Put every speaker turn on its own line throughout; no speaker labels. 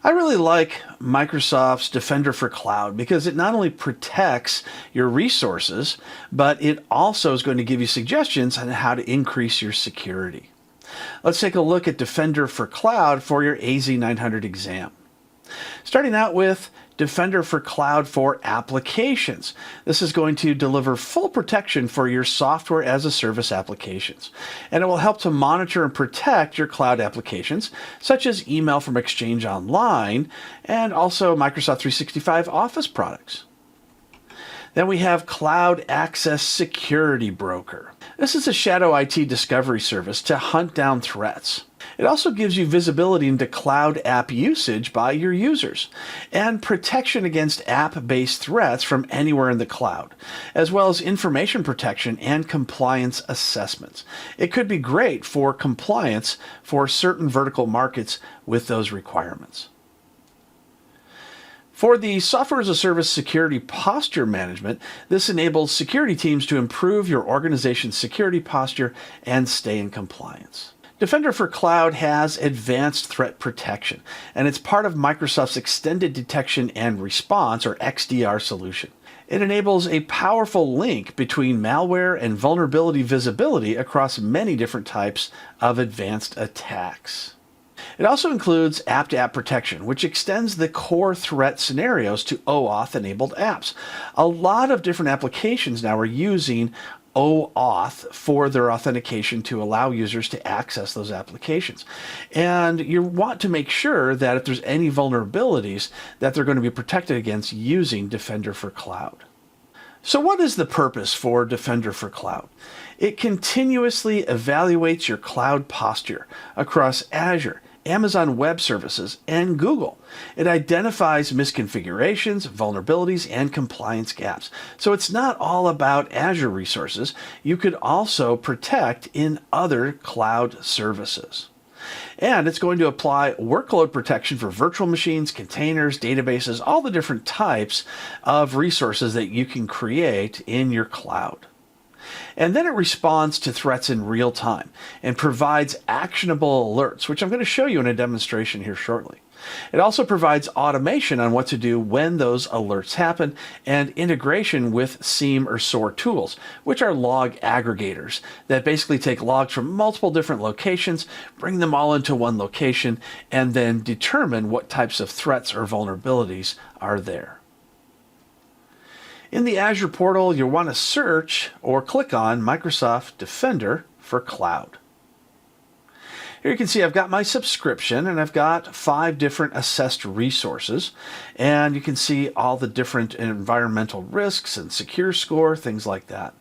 I really like Microsoft's Defender for Cloud because it not only protects your resources, but it also is going to give you suggestions on how to increase your security. Let's take a look at Defender for Cloud for your AZ-900 exam. Starting out with Defender for Cloud for Applications. This is going to deliver full protection for your software as a service applications. And it will help to monitor and protect your cloud applications, such as email from Exchange Online and also Microsoft 365 Office products. Then we have Cloud Access Security Broker. This is a shadow IT discovery service to hunt down threats. It also gives you visibility into cloud app usage by your users and protection against app-based threats from anywhere in the cloud, as well as information protection and compliance assessments. It could be great for compliance for certain vertical markets with those requirements. For the Software as a Service Security Posture Management, this enables security teams to improve your organization's security posture and stay in compliance. Defender for Cloud has advanced threat protection, and it's part of Microsoft's Extended Detection and Response, or XDR solution. It enables a powerful link between malware and vulnerability visibility across many different types of advanced attacks. It also includes app-to-app protection, which extends the core threat scenarios to OAuth-enabled apps. A lot of different applications now are using OAuth for their authentication to allow users to access those applications. And you want to make sure that if there's any vulnerabilities, that they're going to be protected against using Defender for Cloud. So what is the purpose for Defender for Cloud? It continuously evaluates your cloud posture across Azure, Amazon Web Services, and Google. It identifies misconfigurations, vulnerabilities, and compliance gaps. So it's not all about Azure resources. You could also protect in other cloud services. And it's going to apply workload protection for virtual machines, containers, databases, all the different types of resources that you can create in your cloud. And then it responds to threats in real time and provides actionable alerts, which I'm going to show you in a demonstration here shortly. It also provides automation on what to do when those alerts happen and integration with SIEM or SOAR tools, which are log aggregators that basically take logs from multiple different locations, bring them all into one location, and then determine what types of threats or vulnerabilities are there. In the Azure portal, you'll want to search or click on Microsoft Defender for Cloud. Here you can see I've got my subscription and I've got 5 different assessed resources, and you can see all the different environmental risks and secure score, things like that.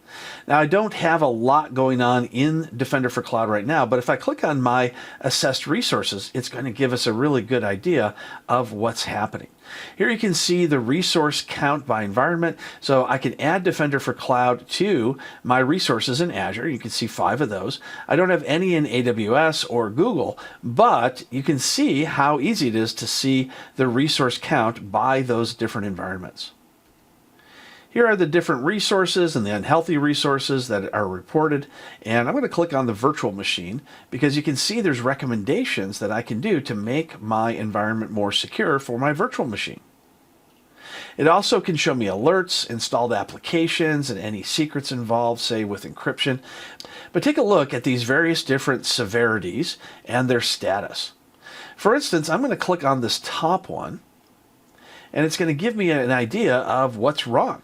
Now I don't have a lot going on in Defender for Cloud right now, but if I click on my assessed resources, it's going to give us a really good idea of what's happening. Here you can see the resource count by environment, so I can add Defender for Cloud to my resources in Azure. You can see 5 of those. I don't have any in AWS or Google, but you can see how easy it is to see the resource count by those different environments. Here are the different resources and the unhealthy resources that are reported, and I'm going to click on the virtual machine because you can see there's recommendations that I can do to make my environment more secure for my virtual machine. It also can show me alerts, installed applications, and any secrets involved, say with encryption. But take a look at these various different severities and their status. For instance, I'm going to click on this top one, and it's going to give me an idea of what's wrong.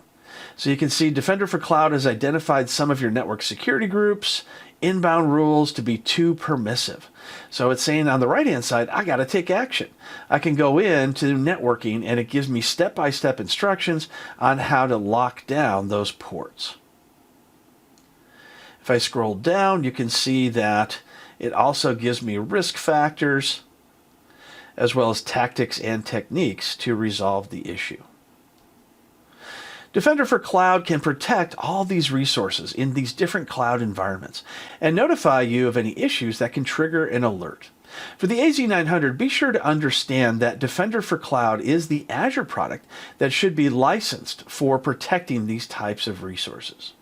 So you can see Defender for Cloud has identified some of your network security groups, inbound rules to be too permissive. So it's saying on the right-hand side, I got to take action. I can go into networking and it gives me step-by-step instructions on how to lock down those ports. If I scroll down, you can see that it also gives me risk factors as well as tactics and techniques to resolve the issue. Defender for Cloud can protect all these resources in these different cloud environments and notify you of any issues that can trigger an alert. For the AZ-900, be sure to understand that Defender for Cloud is the Azure product that should be licensed for protecting these types of resources.